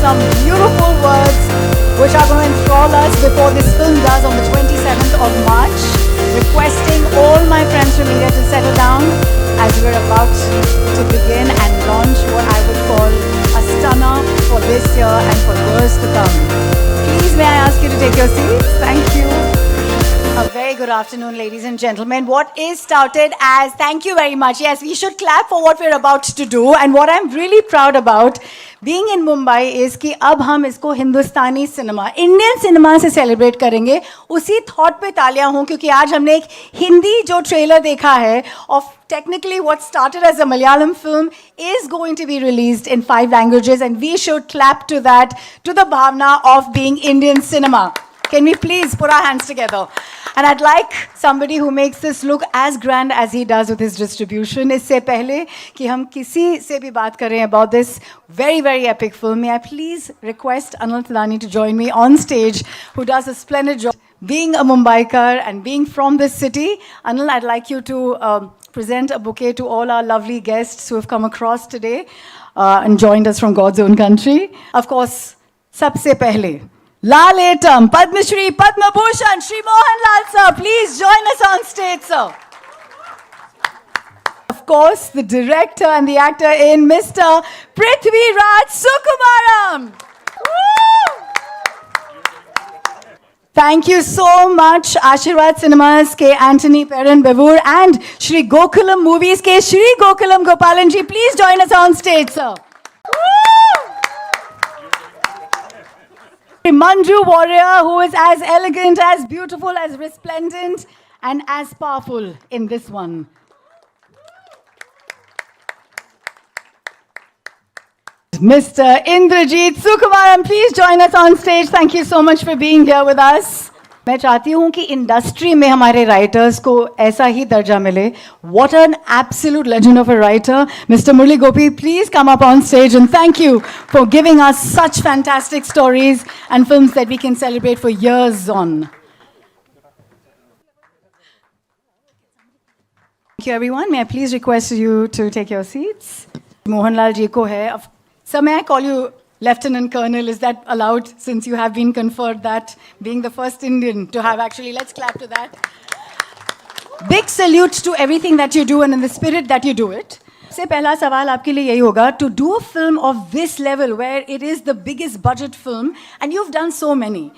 some beautiful words which are going to enthrall us before this film does on the 27th of March. Requesting all my friends from media to settle down as we're about to begin and launch what I would call a stunner for this year and for years to come. Please may I ask you to take your seats? Thank you. A very good afternoon, ladies and gentlemen. What is started as, thank you very much. Yes, we should clap for what we're about to do. And what I'm really proud about being in Mumbai is कि अब हम इसको हिंदुस्तानी cinema, Indian cinema से celebrate करेंगे. उसी thought पे तालियां हों क्योंकि आज हमने एक हिंदी जो ट्रेलर देखा है of technically what started as a Malayalam film is going to be released in 5 languages, and we should clap to that, to the bhavna of being Indian cinema. Can we please put our hands together? And I'd like somebody who makes this look as grand as he does with his distribution. इससे पहले कि हम किसी से भी बात करें about this very, very epic film, may I please request Anil Thadani to join me on stage, who does a splendid job being a Mumbaikar and being from this city. Anil, I'd like you to present a bouquet to all our lovely guests who have come across today and joined us from God's own country. Of course, सबसे पहले Lalatam, Padma Shri, Padma Bhushan, Shri Mohanlal sir, please join us on stage, sir. Of course, the director and the actor in Mr. Prithviraj Sukumaran. Thank you so much, Ashirwad Cinemas ke Anthony Perrin Bevur and Shri Gokulam Movies ke Shri Gokulam Gopalanji. Please join us on stage, sir. Manju warrior who is as elegant, as beautiful, as resplendent, and as powerful in this one. Mr. Indrajit Sukumaran, please join us on stage. Thank you so much for being here with us. मैं चाहती हूँ कि industry में हमारे writers को ऐसा ही दर्जा मिले. What an absolute legend of a writer. Mr. Murali Gopy, please come up on stage and thank you for giving us such fantastic stories and films that we can celebrate for years on. Thank you everyone. May I please request you to take your seats. Mohanlal ji ko hai. Sir, may I call you Lieutenant Colonel? Is that allowed since you have been conferred that, being the first Indian to have actually, let's clap to that. Big salute to everything that you do and in the spirit that you do it. सबसे पहला सवाल आपके लिए यही होगा, to do a film of this level where it is the biggest budget film and you've done so many,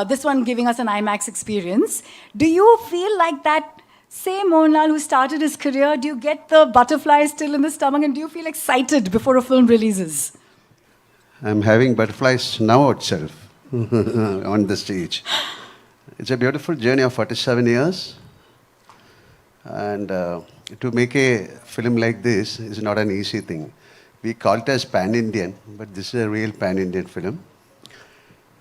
this one giving us an IMAX experience, do you feel like that same Mohanlal who started his career, do you get the butterflies still in the stomach and do you feel excited before a film releases? I'm having butterflies now itself on the stage. It's a beautiful journey of 47 years. And to make a film like this is not an easy thing. We call it as pan-Indian, but this is a real pan-Indian film.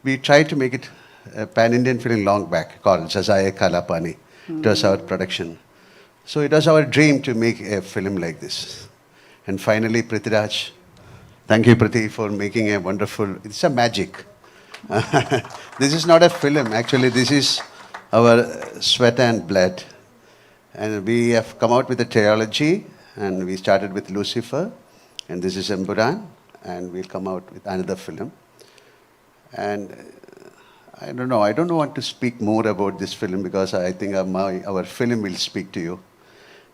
We tried to make it a pan-Indian film long back called Sazaye Kalapani. It was our production. So it was our dream to make a film like this. And finally, Prithviraj, thank you, Prithi, for making a wonderful, it's a magic. This is not a film, actually, this is our sweat and blood. And we have come out with a trilogy, and we started with Lucifer, and this is Empuraan, and we'll come out with another film. And I don't want to speak more about this film because I think our film will speak to you.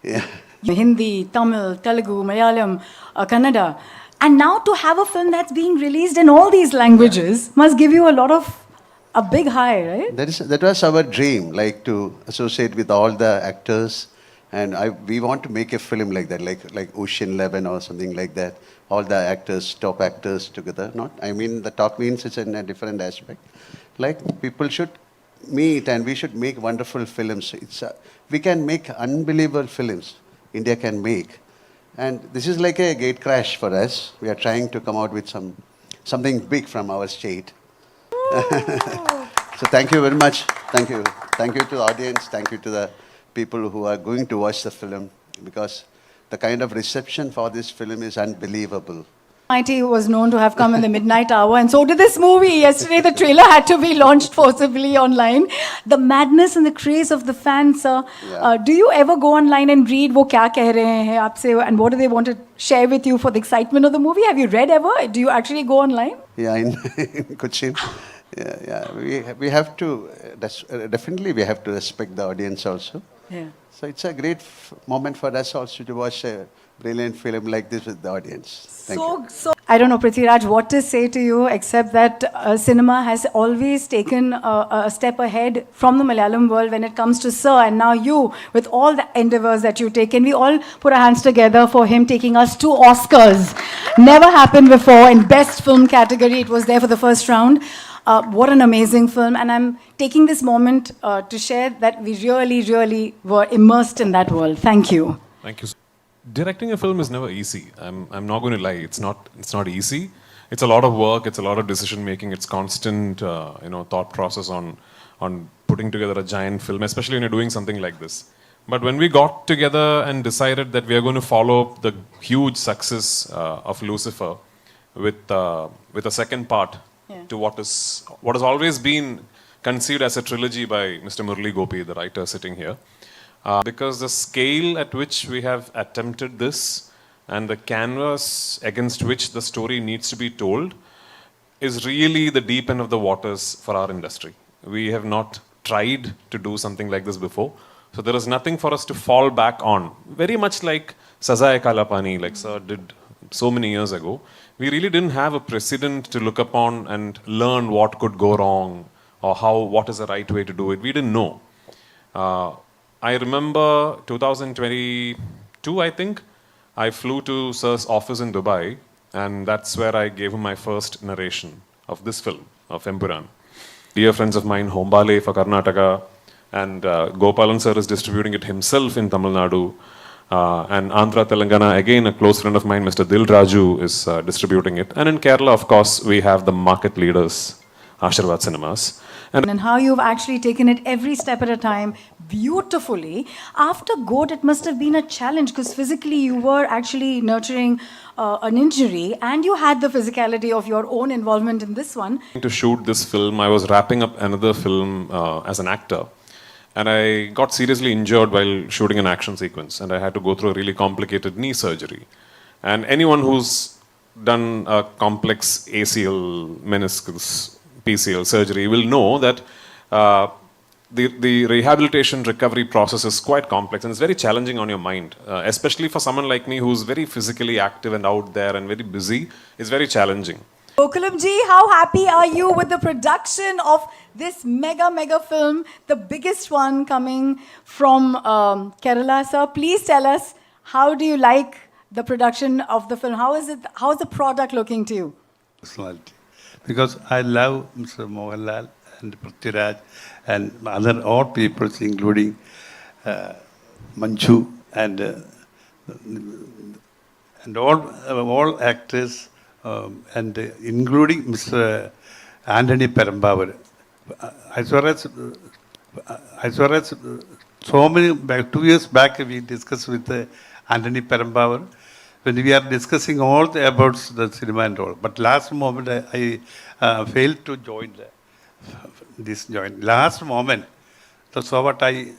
Yeah. Hindi, Tamil, Telugu, Malayalam, Kannada. And now to have a film that's being released in all these languages must give you a big high, right? That was our dream, like to associate with all the actors. And we want to make a film like that, like Ocean 11 or something like that. All the actors, top actors together. The top means it's in a different aspect. Like people should meet and we should make wonderful films. We can make unbelievable films. India can make. And this is like a gate crash for us. We are trying to come out with something big from our state. So thank you very much. Thank you. Thank you to the audience. Thank you to the people who are going to watch the film, because the kind of reception for this film is unbelievable. Mighty was known to have come in the midnight hour, and so did this movie. Yesterday, the trailer had to be launched forcibly online. The madness and the craze of the fans, sir. Yeah. Do you ever go online and read वो क्या कह रहे हैं आपसे, and what do they want to share with you for the excitement of the movie? Have you read ever? Do you actually go online? Yeah, in Cochin. Yeah. We have to, definitely we have to respect the audience also. Yeah. So it's a great moment for us also to watch a brilliant film like this with the audience. Thank you. I don't know, Prithviraj, what to say to you, except that cinema has always taken a step ahead from the Malayalam world when it comes to Sir, and now you, with all the endeavors that you take. Can we all put our hands together for him taking us to Oscars? Never happened before. In Best Film category, it was there for the first round. What an amazing film. And I'm taking this moment to share that we really, really were immersed in that world. Thank you. Thank you. Directing a film is never easy. I'm not going to lie. It's not easy. It's a lot of work. It's a lot of decision making. It's constant, thought process on putting together a giant film, especially when you're doing something like this. But when we got together and decided that we are going to follow the huge success of Lucifer with a second part to what has always been conceived as a trilogy by Mr. Murali Gopy, the writer sitting here. Because the scale at which we have attempted this and the canvas against which the story needs to be told is really the deep end of the waters for our industry. We have not tried to do something like this before. So there is nothing for us to fall back on. Very much like Sazaye Kalapani, like Sir did so many years ago. We really didn't have a precedent to look upon and learn what could go wrong or what is the right way to do it. We didn't know. I remember 2022, I think, I flew to Sir's office in Dubai, and that's where I gave him my first narration of this film. Empuraan. Dear friends of mine, Hombale for Karnataka, and Gopalan sir is distributing it himself in Tamil Nadu. And Andhra Telangana, again, a close friend of mine, Mr. Dil Raju, is distributing it. And in Kerala, of course, we have the market leaders, Ashirwad Cinemas. And how you've actually taken it every step at a time beautifully. After GOAT, it must have been a challenge because physically you were actually nurturing an injury and you had the physicality of your own involvement in this one. To shoot this film, I was wrapping up another film as an actor. And I got seriously injured while shooting an action sequence. And I had to go through a really complicated knee surgery. And anyone who's done a complex ACL, meniscus, PCL surgery will know that the rehabilitation recovery process is quite complex and it's very challenging on your mind, especially for someone like me who's very physically active and out there and very busy. It's very challenging. Gokulam ji, how happy are you with the production of this mega film, the biggest one coming from Kerala, sir? Please tell us, how do you like the production of the film? How is the product looking to you? Personality. Because I love Mr. Mohanlal and Prithviraj and other all people, including Manju and all actors, and including Mr. Anthony Perambavaru. As far as so many 2 years back, we discussed with Anthony Perambavaru. When we are discussing all about the cinema and all, but last moment I failed to join this join. Last moment, so what I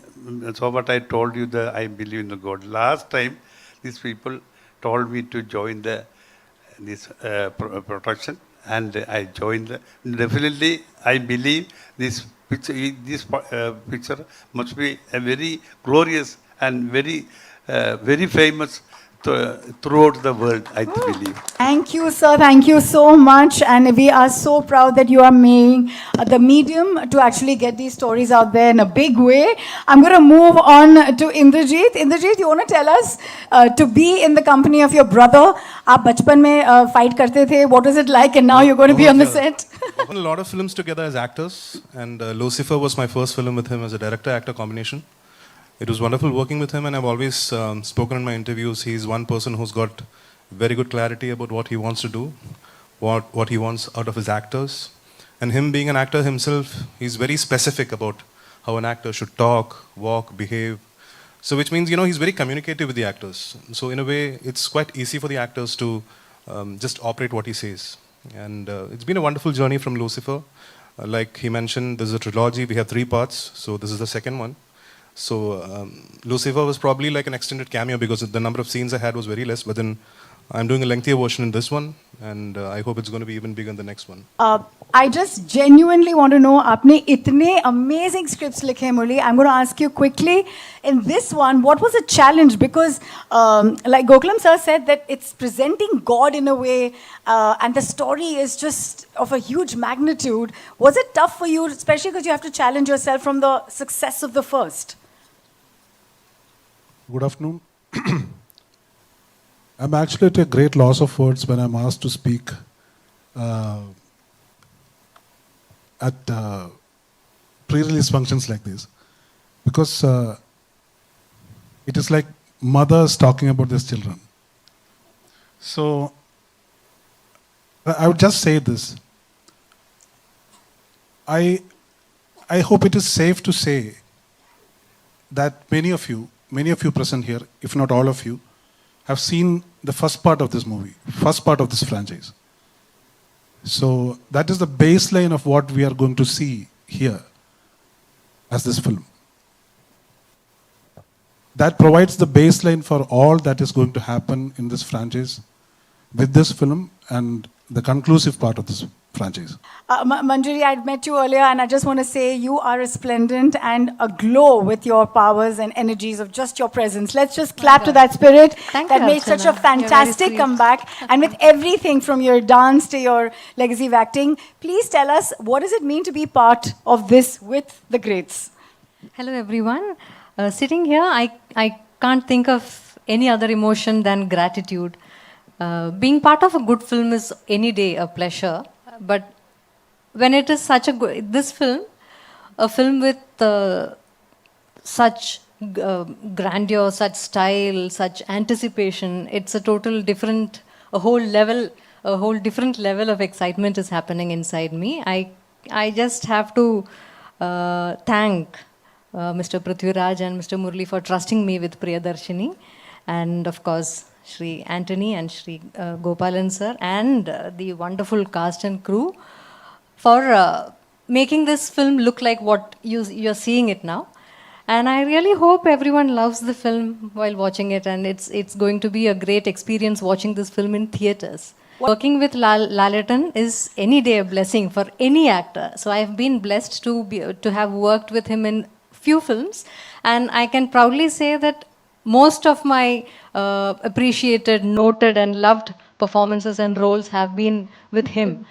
told you that I believe in the God. Last time, these people told me to join this production, and I joined. Definitely, I believe this picture must be a very glorious and very famous throughout the world, I believe. Thank you, sir. Thank you so much. And we are so proud that you are making the medium to actually get these stories out there in a big way. I'm going to move on to Indrajit. Indrajit, you want to tell us to be in the company of your brother? आप बचपन में fight करते थे. What was it like? And now you're going to be on the set. We've done a lot of films together as actors. And Lucifer was my first film with him as a director-actor combination. It was wonderful working with him, and I've always spoken in my interviews. He's one person who's got very good clarity about what he wants to do, what he wants out of his actors. And him being an actor himself, he's very specific about how an actor should talk, walk, behave. So which means, he's very communicative with the actors. So in a way, it's quite easy for the actors to just operate what he says. And it's been a wonderful journey from Lucifer. Like he mentioned, there's a trilogy. We have 3 parts. So this is the second one. So Lucifer was probably like an extended cameo because the number of scenes I had was very less. But then I'm doing a lengthier version in this one, and I hope it's going to be even bigger in the next one. I just genuinely want to know, आपने इतने amazing scripts लिखे Murali. I'm going to ask you quickly, in this one, what was the challenge? Because like Gokulam sir said, that it's presenting God in a way, and the story is just of a huge magnitude. Was it tough for you, especially because you have to challenge yourself from the success of the first? Good afternoon. I'm actually at a great loss of words when I'm asked to speak at pre-release functions like this, because it is like mothers talking about their children. So I would just say this. I hope it is safe to say that many of you present here, if not all of you, have seen the first part of this movie, first part of this franchise. So that is the baseline of what we are going to see here as this film. That provides the baseline for all that is going to happen in this franchise with this film and the conclusive part of this franchise. Manjari, I met you earlier, and I just want to say you are resplendent and aglow with your powers and energies of just your presence. Let's just clap to that spirit that made such a fantastic comeback. And with everything from your dance to your legacy of acting, please tell us, what does it mean to be part of this with the greats? Hello, everyone. Sitting here, I can't think of any other emotion than gratitude. Being part of a good film is any day a pleasure. But when it is such a this film, a film with such grandeur, such style, such anticipation, it's a total different, a whole different level of excitement is happening inside me. I just have to thank Mr. Prithviraj and Mr. Murali for trusting me with Priyadarshini, and of course Shri Anthony and Shri Gopalan sir, and the wonderful cast and crew for making this film look like what you're seeing it now. And I really hope everyone loves the film while watching it, and it's going to be a great experience watching this film in theaters. Working with Lalaton is any day a blessing for any actor. So I've been blessed to have worked with him in few films, and I can proudly say that most of my appreciated, noted, and loved performances and roles have been with him.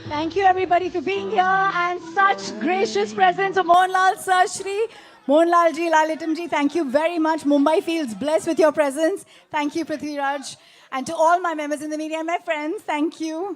Thank you everybody for being here and such gracious presence of Mohanlal Sir, Shri Mohanlal ji, Lalitam ji. Thank you very much. Mumbai feels blessed with your presence. Thank you, Prithviraj. And to all my members in the media and my friends, thank you.